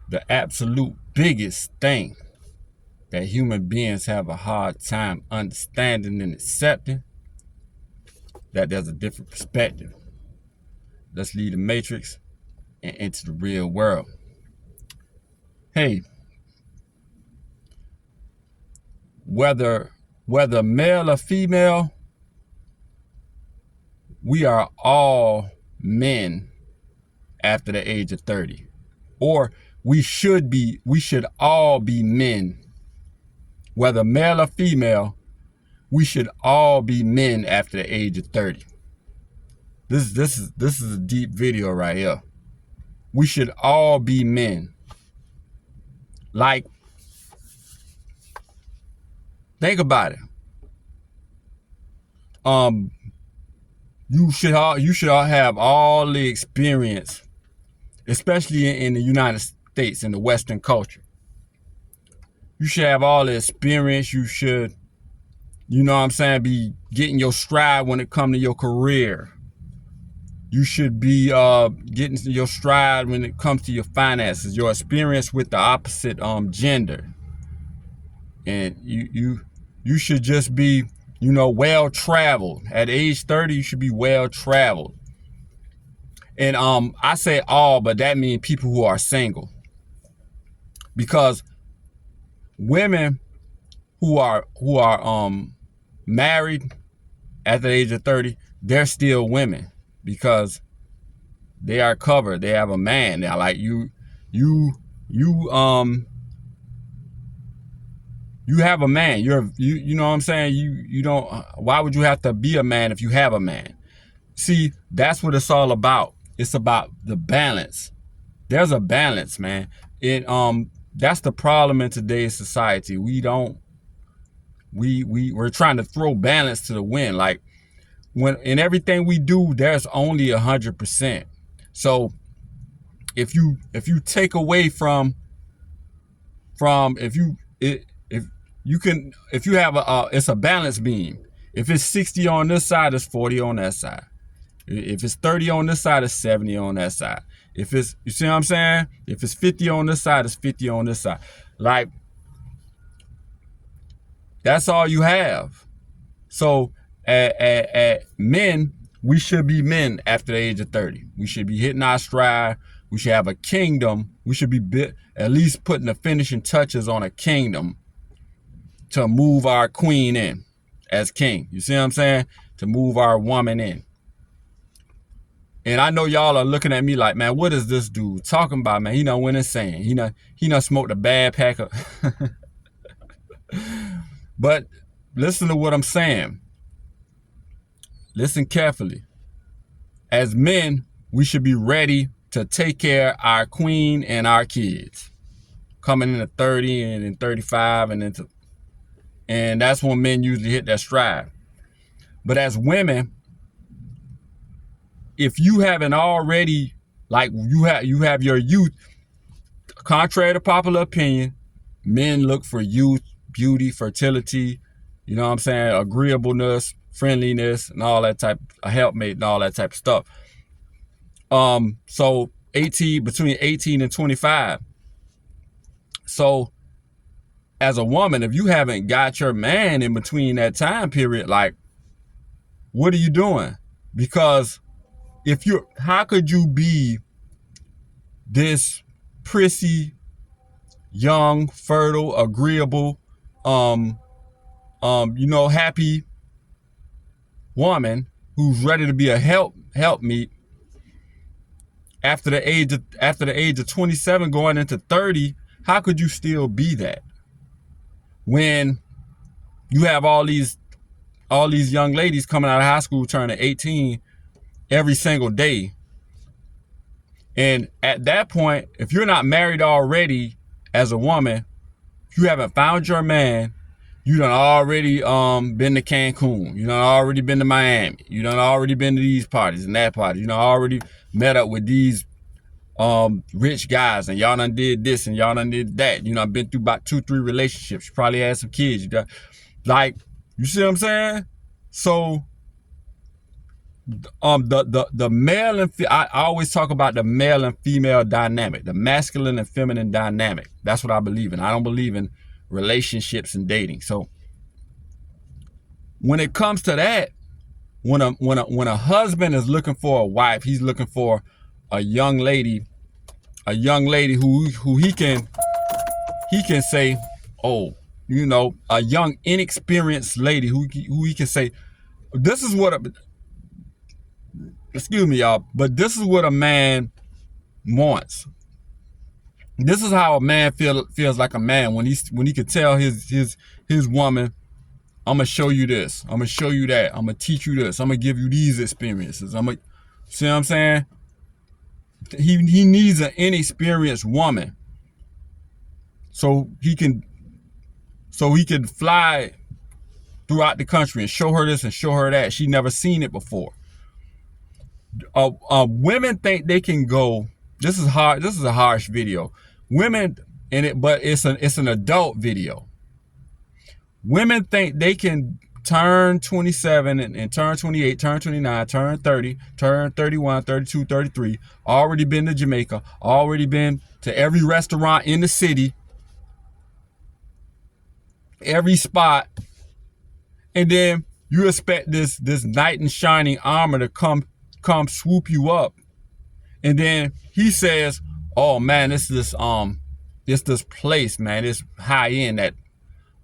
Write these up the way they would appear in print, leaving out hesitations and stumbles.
The absolute biggest thing that human beings have a hard time understanding and accepting, that there's a different perspective. Let's leave the matrix and enter the real world. Hey, whether male or female, we are all men after the age of 30. Or we should all be men. Whether male or female, we should all be men after the age of 30. This is a deep video right here. We should all be men. Like, think about it. You should all have all the experience, especially in the United States, in the Western culture. You should have all the experience. You should, you know what I'm saying, be getting your stride when it comes to your career. You should be getting your stride when it comes to your finances, your experience with the opposite gender. And you should just be, well traveled. At age 30, you should be well traveled. And I say all, but that means people who are single. Because women who are married at the age of 30, they're still women because they are covered. They have a man. They're like you have a man. You know what I'm saying? You don't, why would you have to be a man if you have a man? See, that's what it's all about. It's about the balance. There's a balance, man. That's the problem in today's society. We're trying to throw balance to the wind. Like, when in everything we do, there's only 100%. So if you take away from if you have it's a balance beam. If it's 60 on this side, it's 40 on that side. If it's 30 on this side, it's 70 on that side. If it's, you see what I'm saying? If it's 50 on this side, it's 50 on this side. Like, that's all you have. So at men, we should be men after the age of 30. We should be hitting our stride. We should have a kingdom. We should be at least putting the finishing touches on a kingdom to move our queen in as king. You see what I'm saying? To move our woman in. And I know y'all are looking at me like, man, what is this dude talking about, man? He done went insane. He done smoked a bad pack of. But listen to what I'm saying. Listen carefully. As men, we should be ready to take care of our queen and our kids. Coming into 30 and in 35 and that's when men usually hit that stride. But as women, if you haven't already, like, you have your youth, contrary to popular opinion, men look for youth, beauty, fertility, you know what I'm saying, agreeableness, friendliness, and all that type, a helpmate and all that type of stuff. So between 18 and 25. So as a woman, if you haven't got your man in between that time period, like, what are you doing? Because how could you be this prissy, young, fertile, agreeable, happy woman who's ready to be a helpmeet after the age of 27 going into 30? How could you still be that when you have all these young ladies coming out of high school turning 18 every single day? And at that point, if you're not married already as a woman, if you haven't found your man, you done already been to Cancun, you done already been to Miami, you done already been to these parties and that party, you done already met up with these rich guys, and y'all done did this and y'all done did that. You know, I've been through about 2-3 relationships. You probably had some kids. You see what I'm saying? So the male and I always talk about the male and female dynamic, the masculine and feminine dynamic. That's what I believe in. I don't believe in relationships and dating. So when it comes to that, when a husband is looking for a wife, he's looking for a young lady, who he can say, oh, a young inexperienced lady who he can say, this is what excuse me, y'all, but this is what a man wants. This is how a man feels like a man when he can tell his woman, I'm gonna show you this, I'm gonna show you that, I'm gonna teach you this, I'm gonna give you these experiences. See what I'm saying? He needs an inexperienced woman so he can fly throughout the country and show her this and show her that. She never seen it before. Women think they can go. This is hard. This is a harsh video. Women in it, but it's an adult video. Women think they can turn 27 and turn 28, turn 29, turn 30, turn 31, 32, 33. Already been to Jamaica. Already been to every restaurant in the city. Every spot. And then you expect this knight in shining armor to come swoop you up. And then he says, oh man, it's this place, man, it's high end that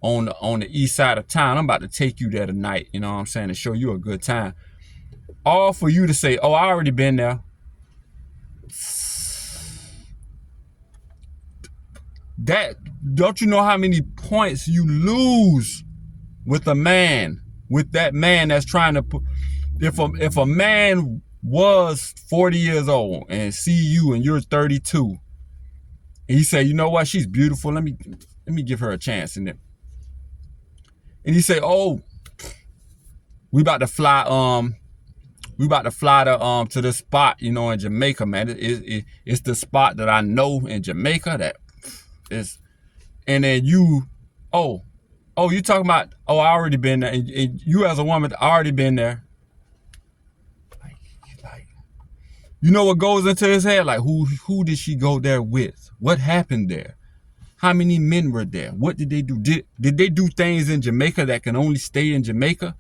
on the east side of town. I'm about to take you there tonight, you know what I'm saying, to show you a good time. All for you to say, oh, I already been there. That, don't you know how many points you lose with a man, with that man that's trying to put, if a man was 40 years old and see you and you're 32, and he say, you know what, she's beautiful, let me give her a chance. And he say, oh, we about to fly to this spot, in Jamaica, man. It's the spot that I know in Jamaica that is. And then you, oh, you talking about, oh, I already been there, and you as a woman already been there. Like, you know what goes into his head? Like, who did she go there with? What happened there? How many men were there? What did they do? Did they do things in Jamaica that can only stay in Jamaica?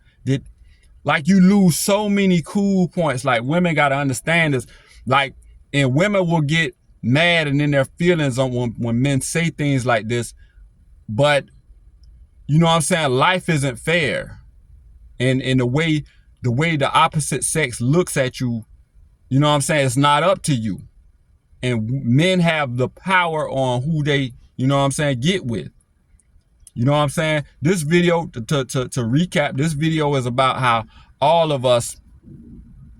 Like, you lose so many cool points. Like, women got to understand this. Like, and women will get mad and in their feelings on when men say things like this. But, you know what I'm saying? Life isn't fair. And the way the opposite sex looks at you, you know what I'm saying? It's not up to you. And men have the power on who they, you know what I'm saying, get with. You know what I'm saying? This video, to recap, this video is about how all of us,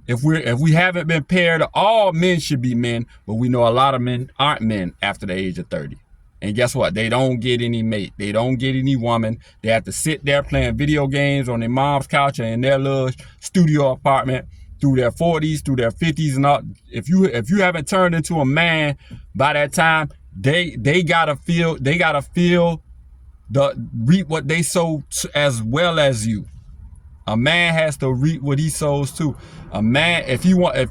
if we haven't been paired, all men should be men, but we know a lot of men aren't men after the age of 30. And guess what? They don't get any mate. They don't get any woman. They have to sit there playing video games on their mom's couch or in their little studio apartment through their 40s, through their 50s, and all. If you haven't turned into a man by that time, they gotta feel reap what they sow as well as you. A man has to reap what he sows too. A man, if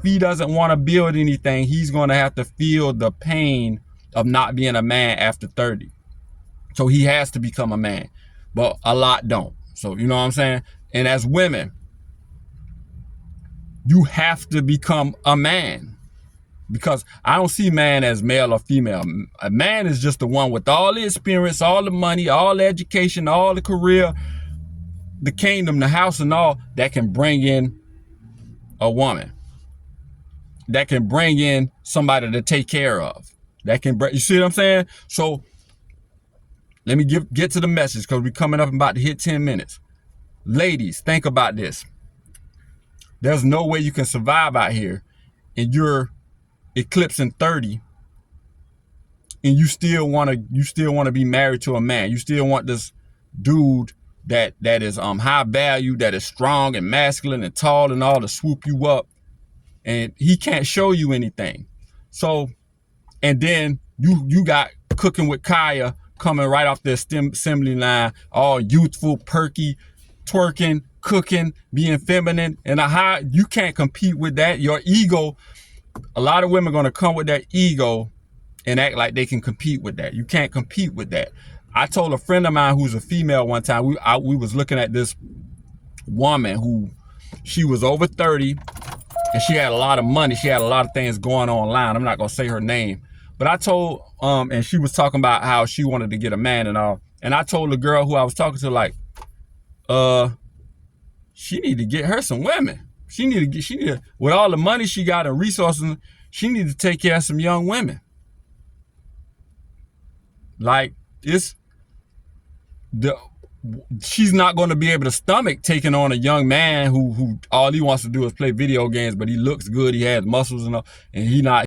he doesn't want to build anything, he's gonna have to feel the pain of not being a man after 30. So he has to become a man. But a lot don't. So you know what I'm saying? And as women, you have to become a man. Because I don't see man as male or female. A man is just the one with all the experience, all the money, all the education, all the career, the kingdom, the house, and all, that can bring in a woman. That can bring in somebody to take care of. That can bring, you see what I'm saying? So let me get to the message, because we're coming up and about to hit 10 minutes. Ladies, think about this. There's no way you can survive out here and you're eclipsing 30 and you still want to be married to a man. You still want this dude that is high value, that is strong and masculine and tall and all, to swoop you up, and he can't show you anything. So, and then you got Cooking with Kaya coming right off the assembly line, all youthful, perky, twerking, cooking, being feminine, and how you can't compete with that. Your ego, a lot of women are gonna come with that ego and act like they can compete with that. You can't compete with that. I told a friend of mine who's a female one time, we was looking at this woman who, she was over 30 and she had a lot of money. She had a lot of things going on online. I'm not gonna say her name, but I told, and she was talking about how she wanted to get a man and all. And I told the girl who I was talking to, like, she need to get her some women. She need to, with all the money she got and resources, she need to take care of some young women. Like, she's not going to be able to stomach taking on a young man who all he wants to do is play video games, but he looks good, he has muscles and all, and he not